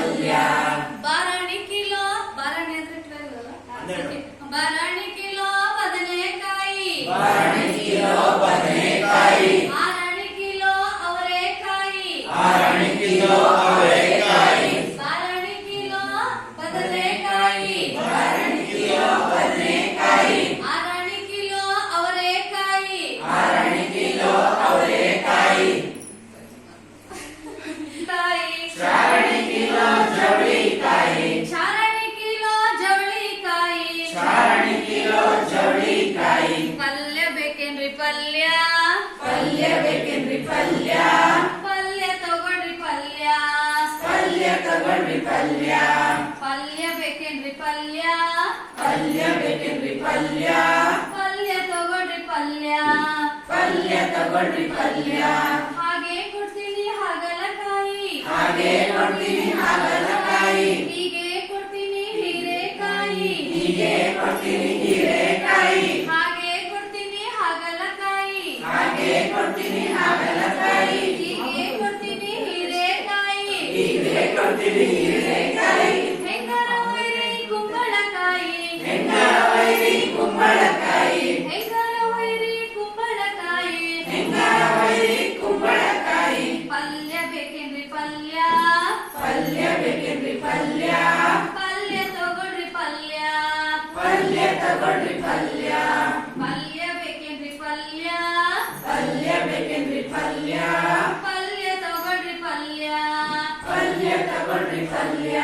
ಪಲ್ಯ. ಬಾರಾಣಿ ಕಿಲೋ ಬಾರಾಣಿ ಅಂದ್ರೆ ಬಾರಾಣಿ ಕಿಲೋ ಬದನೆಕಾಯಿ. ಬಾರಾಣಿ ಕಿಲೋ ಬದನೆಕಾಯಿ. ಆರಾಣಿ ಕಿಲೋ ಅವರೆಕಾಯಿ. ಆರಾಣಿ ಕಿಲೋ ಅವರೆಕಾಯಿ. ಬಾರಾಣಿ ಕಿಲೋ ಬದನೆಕಾಯಿ. ಬಾರಾಣಿ ಕಿಲೋ ಬದನೆಕಾಯಿ. ಆರಾಣಿ ಕಿಲೋ ಅವರೆಕಾಯಿ. ಆರಾಣಿ ಕಿಲೋ ಅವರೆಕಾಯಿ. ಚಾರಣಿ ಕಿಲೋ ಜವಳಿಕಾಯಿ. ಚಾರಣಿ ಕಿಲೋ ಜವಳಿಕಾಯಿ. ಚಾರಣಿ ಕಿಲೋ ಜವಳಿಕಾಯಿ. ಪಲ್ಯ ಬೇಕೇನ್ರಿ ಪಲ್ಯ. ಪಲ್ಯ ಬೇಕೇನ್ರಿ ಪಲ್ಯ. ಪಲ್ಯ ತಗೊಳ್ರಿ ಪಲ್ಯ. ಪಲ್ಯ ತಗೊಳ್ರಿ ಪಲ್ಯ. ಪಲ್ಯ ಬೇಕೇನ್ರಿ ಪಲ್ಯ. ಪಲ್ಯ ಬೇಕೇನ್ರಿ ಪಲ್ಯ. ಪಲ್ಯ ತಗೊಳ್ರಿ ಪಲ್ಯ. ಪಲ್ಯ ತಗೊಳ್ರಿ ಪಲ್ಯ. ಹಾಗೆ ಕೊಡ್ತೀನಿ ಹಾಗಲಕಾಯಿ. ಹಾಗೆ ಕೊಡ್ತೀನಿ ಹಾಗಲಕಾಯಿ. ಹೀಗೆ ಕೊಡ್ತೀನಿ ಹೀರೆಕಾಯಿ. ಹೀಗೆ ಕೊಡ್ತೀನಿ ಹೀರೆಕಾಯಿ. ಹಾಗೆ ಕೊಡ್ತೀನಿ ಹಾಗಲಕಾಯಿ. ಹಾಗೆ ಕೊಡ್ತೀನಿ ಹಾಗಲಕಾಯಿ. ಹೀಗೆ ಕೊಡ್ತೀನಿ ಹೀರೆಕಾಯಿ. ಹೀಗೆ ಕೊಡ್ತೀನಿ ಹೀರೆಕಾಯಿ. ಹೆಂಗರ ವೈರಿ ಕುಂಬಳಕಾಯಿ. ಹೆಂಗರ ವೈರಿ ಕುಂಬಳಕಾಯಿ. ಹೆಂಗರ ವೈರಿ ಕುಂಬಳಕಾಯಿ. ಹೆಂಗರ ವೈರಿ ಕುಂಬಳಕಾಯಿ. ಪಲ್ಯ ಬೇಕೇನ್ರಿ ಪಲ್ಯ. ಪಲ್ಯ ಬೇಕೇನ್ರಿ ಪಲ್ಯ. ಪಲ್ಯ ತಗೊಳ್ರಿ ಪಲ್ಯ. ಪಲ್ಯ ತಗೊಳ್ರಿ ಪಲ್ಯ. ಪಲ್ಯ ಬೇಕೇನ್ರಿ ಪಲ್ಯ. ಪಲ್ಯ ಬೇಕೇನ್ರಿ ಪಲ್ಯ. ಪಲ್ಯ ತಗೊಳ್ರಿ ಪಲ್ಯ. ಪಲ್ಯ ತಗೊಳ್ರಿ ಪಲ್ಯ.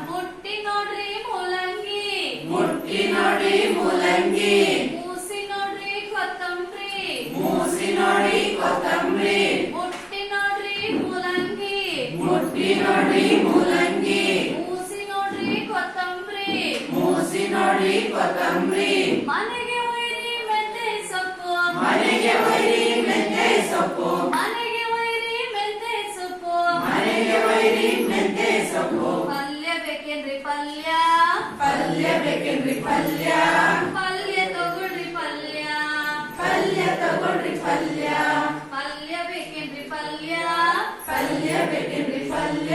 ಮುಟ್ಟಿ ನೋಡ್ರಿ ಮೂಲಂಗಿ. ಮುಟ್ಟಿ ನೋಡಿ ಮೂಲಂಗಿ. ಮೂಸಿ ನೋಡ್ರಿ ಕೊತ್ತಂಬರಿ. ಮೂಸಿ ನೋಡಿ ಕೊತ್ತಂಬರಿ. ಮುಟ್ಟಿ ನೋಡ್ರಿ ಮೂಲಂಗಿ. ಮುಟ್ಟಿ ನೋಡಿ ಮೂಲಂಗಿ. ಮೂಸಿ ನೋಡ್ರಿ ಕೊತ್ತಂಬರಿ. ಮೂಸಿ ನೋಡಿ ಕೊತ್ತಂಬರಿ. ಮನೆಗೆ ಒಯ್ರಿ ಮೆಂತೆ ಸೊಪ್ಪು. ಮನೆಗೆ ಒಯ್ರಿ ಮೆಂತೆ ಸೊಪ್ಪು. ಮನೆಗೆ ಒಯ್ರಿ ಮೆಂತೆ ಸೊಪ್ಪು. ಮನೆಗೆ ಒಯ್ರಿ ಮೆಂತೆ ಸೊಪ್ಪು. ಪಲ್ಯ ಬೇಕೇನ್ರಿ ಪಲ್ಯ. ಪಲ್ಯ ಬೇಕೇನ್ರಿ ಪಲ್ಯ. ಪಲ್ಯ ತಗೊಳ್ರಿ ಪಲ್ಯ. ಪಲ್ಯ ತಗೊಳ್ರಿ ಪಲ್ಯ. ಪಲ್ಯ ಬೇಕೇನ್ರಿ ಪಲ್ಯ. ಪಲ್ಯ ಬೇಕೇನ್ರಿ ಪಲ್ಯ.